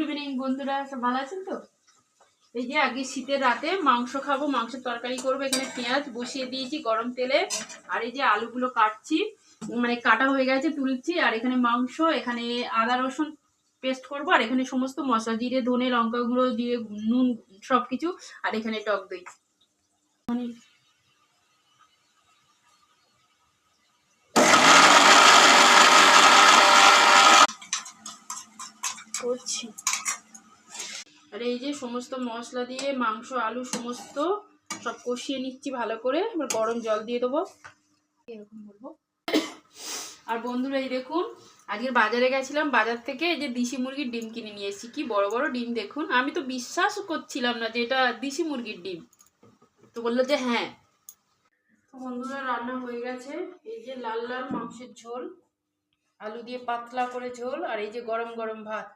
Good evening বন্ধুরা, সব ভালো আছেন তো? এই যে আগে শীতের রাতে মাংস খাবো, মাংসের তরকারি করবো। এখানে পেঁয়াজ বসিয়ে দিয়েছি গরম তেলে, আর এই যে আলুগুলো কাটছি, মানে কাটা হয়ে গেছে, তুলছি। আর এখানে মাংস, এখানে আদা রসুন পেস্ট করবো, আর এখানে সমস্ত মশলা, জিরে ধনে লঙ্কা গুঁড়ো দিয়ে নুন সবকিছু, আর এখানে টক দই করছি। আর এই যে সমস্ত মশলা দিয়ে মাংস আলু সমস্ত সব কষিয়ে নিচ্ছি ভালো করে। এবার গরম জল দিয়ে দেবো, এরকম বলবো। আর বন্ধুরা এই দেখুন, আজকে বাজারে গেছিলাম, বাজার থেকে এই যে দেশি মুরগির ডিম কিনে নিয়ে এসেছি। কি বড় বড় ডিম দেখুন, আমি তো বিশ্বাস করছিলাম না যে এটা দেশি মুরগির ডিম। তো বললো যে হ্যাঁ। তো বন্ধুরা রান্না হয়ে গেছে। এই যে লাল লাল মাংসের ঝোল, আলু দিয়ে পাতলা করে ঝোল, আর এই যে গরম গরম ভাত।